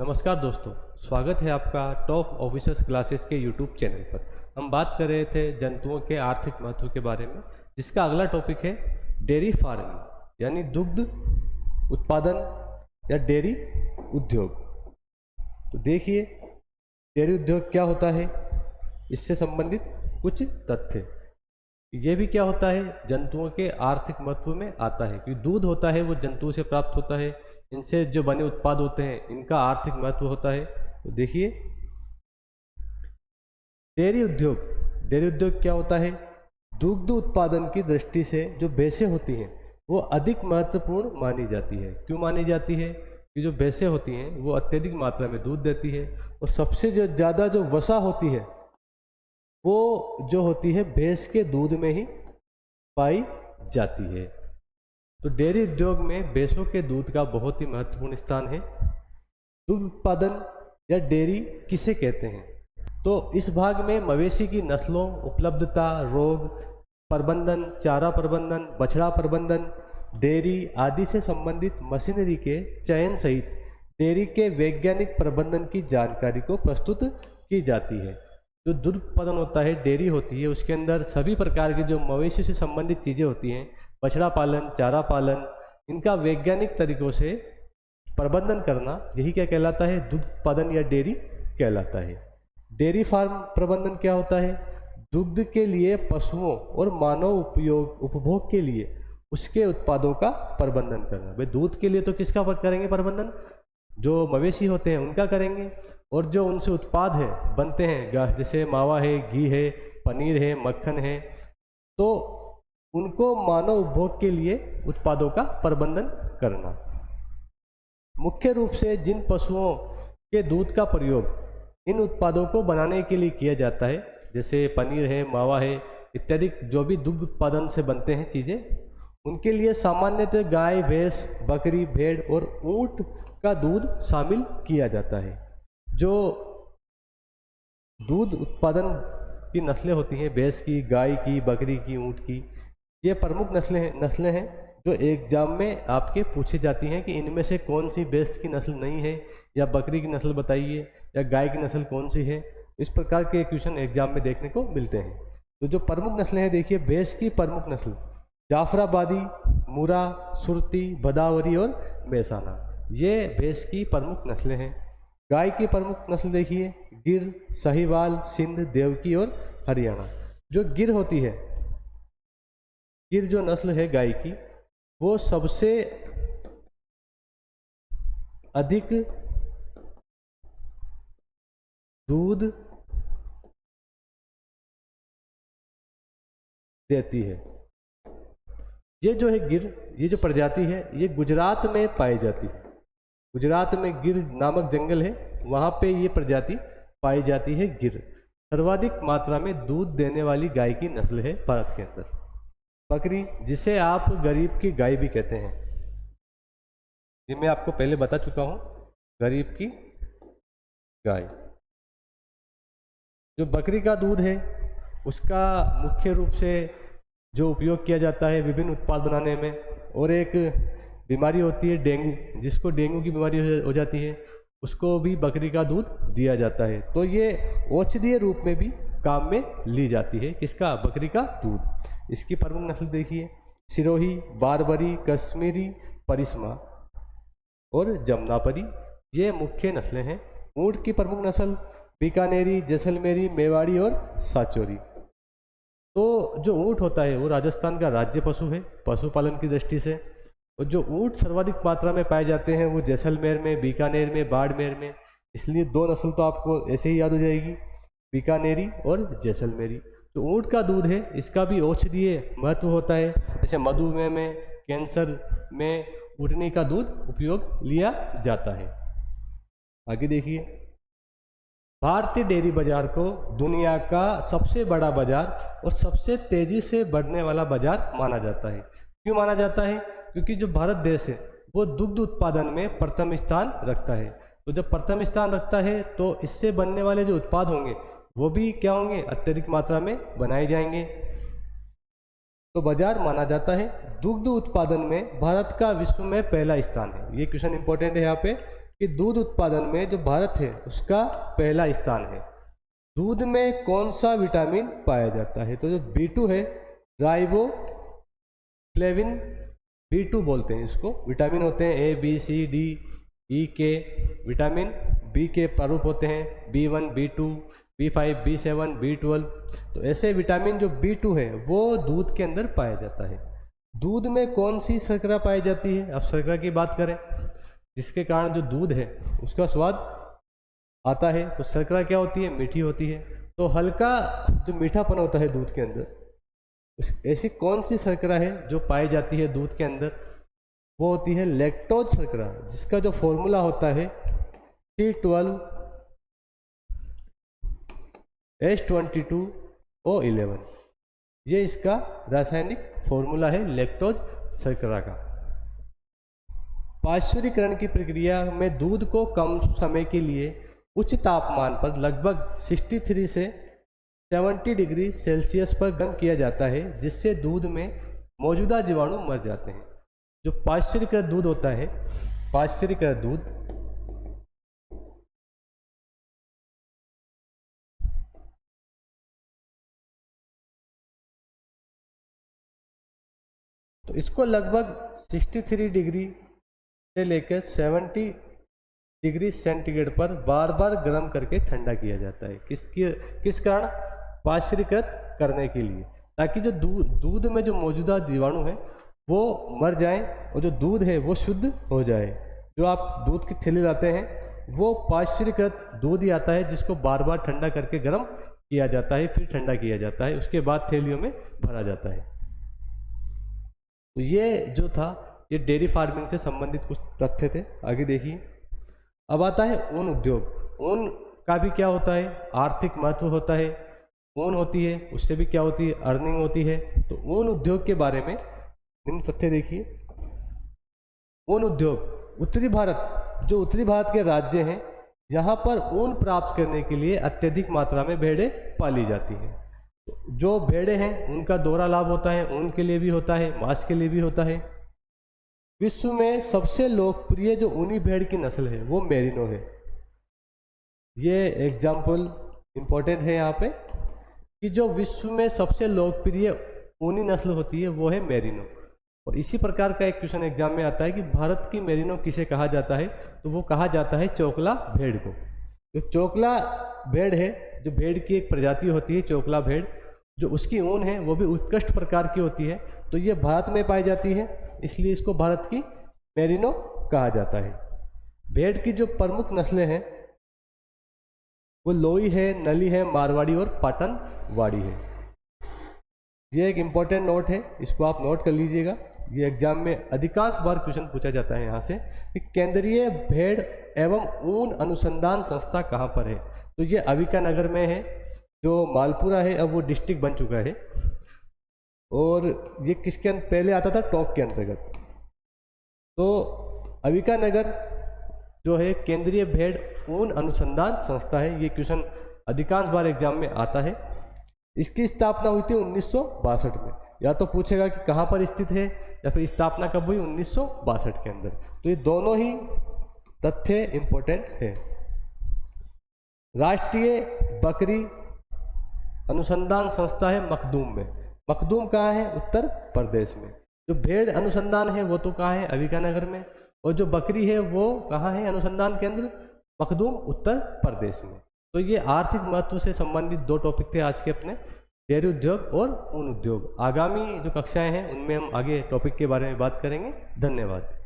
नमस्कार दोस्तों, स्वागत है आपका टॉप ऑफिसर्स क्लासेस के यूट्यूब चैनल पर। हम बात कर रहे थे जंतुओं के आर्थिक महत्व के बारे में, जिसका अगला टॉपिक है डेयरी फार्मिंग यानी दुग्ध उत्पादन या डेयरी उद्योग। तो देखिए डेयरी उद्योग क्या होता है, इससे संबंधित कुछ तथ्य। ये भी क्या होता है, जंतुओं के आर्थिक महत्व में आता है कि दूध होता है वो जंतुओं से प्राप्त होता है, इनसे जो बने उत्पाद होते हैं इनका आर्थिक महत्व होता है। तो देखिए डेयरी उद्योग क्या होता है, दुग्ध उत्पादन की दृष्टि से जो भैंसें होती हैं वो अधिक महत्वपूर्ण मानी जाती है। क्यों मानी जाती है कि जो भैंसें होती हैं वो अत्यधिक मात्रा में दूध देती है और सबसे जो ज़्यादा जो वसा होती है वो जो होती है भैंस के दूध में ही पाई जाती है। तो डेयरी उद्योग में भैंसों के दूध का बहुत ही महत्वपूर्ण स्थान है। दूध उत्पादन या डेयरी किसे कहते हैं, तो इस भाग में मवेशी की नस्लों, उपलब्धता, रोग प्रबंधन, चारा प्रबंधन, बछड़ा प्रबंधन, डेयरी आदि से संबंधित मशीनरी के चयन सहित डेयरी के वैज्ञानिक प्रबंधन की जानकारी को प्रस्तुत की जाती है। जो दूध उत्पादन होता है, डेयरी होती है, उसके अंदर सभी प्रकार की जो मवेशी से संबंधित चीज़ें होती हैं, बछड़ा पालन, चारा पालन, इनका वैज्ञानिक तरीकों से प्रबंधन करना, यही क्या कहलाता है, दूध उत्पादन या डेयरी कहलाता है। डेयरी फार्म प्रबंधन क्या होता है, दुग्ध के लिए पशुओं और मानव उपभोग के लिए उसके उत्पादों का प्रबंधन करना। भाई दूध के लिए तो किसका करेंगे प्रबंधन, जो मवेशी होते हैं उनका करेंगे, और जो उनसे उत्पाद है बनते हैं, जैसे मावा है, घी है, पनीर है, मक्खन है, तो उनको मानव उपभोग के लिए उत्पादों का प्रबंधन करना। मुख्य रूप से जिन पशुओं के दूध का प्रयोग इन उत्पादों को बनाने के लिए किया जाता है, जैसे पनीर है, मावा है इत्यादि, जो भी दुग्ध उत्पादन से बनते हैं चीज़ें, उनके लिए सामान्यतः गाय, भैंस, बकरी, भेड़ और ऊंट का दूध शामिल किया जाता है। जो दूध उत्पादन की नस्लें होती हैं, भैंस की, गाय की, बकरी की, ऊंट की, ये प्रमुख नस्लें हैं जो एग्जाम में आपके पूछी जाती हैं कि इनमें से कौन सी भैंस की नस्ल नहीं है, या बकरी की नस्ल बताइए, या गाय की नस्ल कौन सी है। इस प्रकार के क्वेश्चन एग्जाम में देखने को मिलते हैं। तो जो प्रमुख नस्लें हैं, देखिए भैंस की प्रमुख नस्ल जाफराबादी, मुरा, सुरती, भदावरी और मेहसाना, ये भैंस की प्रमुख नस्लें हैं। गाय की प्रमुख नस्ल देखिए गिर, साहिवाल, सिंध, देवकी और हरियाणा। जो गिर होती है, गिर जो नस्ल है गाय की, वो सबसे अधिक दूध देती है। ये जो है गिर, ये जो प्रजाति है, ये गुजरात में पाई जाती है। गुजरात में गिर नामक जंगल है, वहाँ पे ये प्रजाति पाई जाती है गिर। सर्वाधिक मात्रा में दूध देने वाली गाय की नस्ल है भारत के अंदर बकरी, जिसे आप गरीब की गाय भी कहते हैं। ये मैं आपको पहले बता चुका हूँ, गरीब की गाय। जो बकरी का दूध है उसका मुख्य रूप से जो उपयोग किया जाता है विभिन्न उत्पाद बनाने में, और एक बीमारी होती है डेंगू, जिसको डेंगू की बीमारी हो जाती है, उसको भी बकरी का दूध दिया जाता है। तो ये औषधीय रूप में भी काम में ली जाती है, किसका, बकरी का दूध। इसकी प्रमुख नस्ल देखिए सिरोही, बारबरी, कश्मीरी, परिस्मा और जमनापरी, ये मुख्य नस्लें हैं। ऊंट की प्रमुख नस्ल बीकानेरी, जैसलमेरी, मेवाड़ी और साचौरी। तो जो ऊंट होता है वो राजस्थान का राज्य पशु है पशुपालन की दृष्टि से, और जो ऊंट सर्वाधिक मात्रा में पाए जाते हैं वो जैसलमेर में, बीकानेर में, बाड़मेर में। इसलिए दो नस्ल तो आपको ऐसे ही याद हो जाएगी, बीकानेरी और जैसलमेरी। तो ऊंट का दूध है, इसका भी औषधीय महत्व होता है, जैसे मधुमेह में, कैंसर में ऊँटनी का दूध उपयोग लिया जाता है। आगे देखिए, भारतीय डेयरी बाजार को दुनिया का सबसे बड़ा बाजार और सबसे तेजी से बढ़ने वाला बाजार माना जाता है। क्यों माना जाता है, क्योंकि जो भारत देश है वो दुग्ध उत्पादन में प्रथम स्थान रखता है। तो जब प्रथम स्थान रखता है तो इससे बनने वाले जो उत्पाद होंगे वो भी क्या होंगे, अत्यधिक मात्रा में बनाए जाएंगे। तो बाजार माना जाता है। दुग्ध उत्पादन में भारत का विश्व में पहला स्थान है। ये क्वेश्चन इंपॉर्टेंट है यहाँ पे कि दूध उत्पादन में जो भारत है उसका पहला स्थान है। दूध में कौन सा विटामिन पाया जाता है? तो जो B2 है, राइबोफ्लेविन B2 बोलते हैं इसको। विटामिन होते हैं A, B, C, D, E, K। Vitamin B के प्रारूप होते हैं B1, B2, B5, B7, B12। तो ऐसे विटामिन जो B2 है वो दूध के अंदर पाया जाता है। दूध में कौन सी शर्करा पाई जाती है? अब शर्करा की बात करें, जिसके कारण जो दूध है उसका स्वाद आता है। तो शर्करा क्या होती है? मीठी होती है। तो हल्का जो मीठापन होता है दूध के अंदर, ऐसी कौन सी शर्करा है जो पाई जाती है दूध के अंदर? वो होती है लैक्टोज शर्करा, जिसका जो फॉर्मूला होता है C12H22O11। ये इसका रासायनिक फॉर्मूला है लैक्टोज शर्करा का। पाश्चुरीकरण की प्रक्रिया में दूध को कम समय के लिए उच्च तापमान पर लगभग 63 से 70 डिग्री सेल्सियस पर गर्म किया जाता है, जिससे दूध में मौजूदा जीवाणु मर जाते हैं। जो पाश्चुरीकृत दूध होता है, पाश्चुरीकृत दूध तो इसको लगभग 63 डिग्री से लेकर 70 डिग्री सेंटीग्रेड पर बार बार गर्म करके ठंडा किया जाता है। किस कारण? पाश्चुरीकृत करने के लिए, ताकि जो दूध में जो मौजूदा जीवाणु है वो मर जाएं और जो दूध है वो शुद्ध हो जाए। जो आप दूध की थैली लाते हैं वो पाश्चुरीकृत दूध ही आता है, जिसको बार बार ठंडा करके गर्म किया जाता है, फिर ठंडा किया जाता है, उसके बाद थैलियों में भरा जाता है। तो ये जो था ये डेयरी फार्मिंग से संबंधित कुछ तथ्य थे। आगे देखिए, अब आता है ऊन उद्योग। ऊन का भी क्या होता है? आर्थिक महत्व होता है। ऊन होती है, उससे भी क्या होती है? अर्निंग होती है। तो ऊन उद्योग के बारे में निम्न तथ्य देखिए। ऊन उद्योग, उत्तरी भारत, जो उत्तरी भारत के राज्य हैं जहाँ पर ऊन प्राप्त करने के लिए अत्यधिक मात्रा में भेड़ें पाली जाती हैं। जो भेड़ें हैं उनका दोहरा लाभ होता है, ऊन के लिए भी होता है, मांस के लिए भी होता है। विश्व में सबसे लोकप्रिय जो ऊनी भेड़ की नस्ल है वो मेरिनो है। ये एग्जाम्पल इम्पोर्टेंट है यहाँ पे कि जो विश्व में सबसे लोकप्रिय ऊनी नस्ल होती है वो है मेरिनो। और इसी प्रकार का एक क्वेश्चन एग्जाम में आता है कि भारत की मेरिनो किसे कहा जाता है? तो वो कहा जाता है चोकला भेड़ को। जो चोकला भेड़ है, जो भेड़ की एक प्रजाति होती है चोकला भेड़, जो उसकी ऊन है वो भी उत्कृष्ट प्रकार की होती है। तो ये भारत में पाई जाती है, इसलिए इसको भारत की मेरिनो कहा जाता है। भेड़ की जो प्रमुख नस्लें हैं वो लोई है, नली है, मारवाड़ी और पाटनवाड़ी है। ये एक इम्पॉर्टेंट नोट है, इसको आप नोट कर लीजिएगा। ये एग्जाम में अधिकांश बार क्वेश्चन पूछा जाता है यहाँ से कि केंद्रीय भेड़ एवं ऊन अनुसंधान संस्था कहाँ पर है? तो ये अविका नगर में है, जो मालपुरा है अब वो डिस्ट्रिक्ट बन चुका है। और ये किसके पहले आता था? टोंक के अंतर्गत। तो अविका नगर जो है केंद्रीय भेड़ ऊन अनुसंधान संस्था है। ये क्वेश्चन अधिकांश बार एग्जाम में आता है। इसकी स्थापना हुई थी 1962 में। या तो पूछेगा कि कहाँ पर स्थित है या फिर स्थापना कब हुई? 1962 के अंदर। तो ये दोनों ही तथ्य इम्पोर्टेंट है। राष्ट्रीय बकरी अनुसंधान संस्था है मखदूम में। मखदूम कहाँ है? उत्तर प्रदेश में। जो भेड़ अनुसंधान है वो तो कहाँ है? अविका नगर में। और जो बकरी है वो कहाँ है अनुसंधान केंद्र? मखदूम, उत्तर प्रदेश में। तो ये आर्थिक महत्व से संबंधित दो टॉपिक थे आज के अपने, डेयरी उद्योग और ऊन उद्योग। आगामी जो कक्षाएं हैं उनमें हम आगे टॉपिक के बारे में बात करेंगे। धन्यवाद।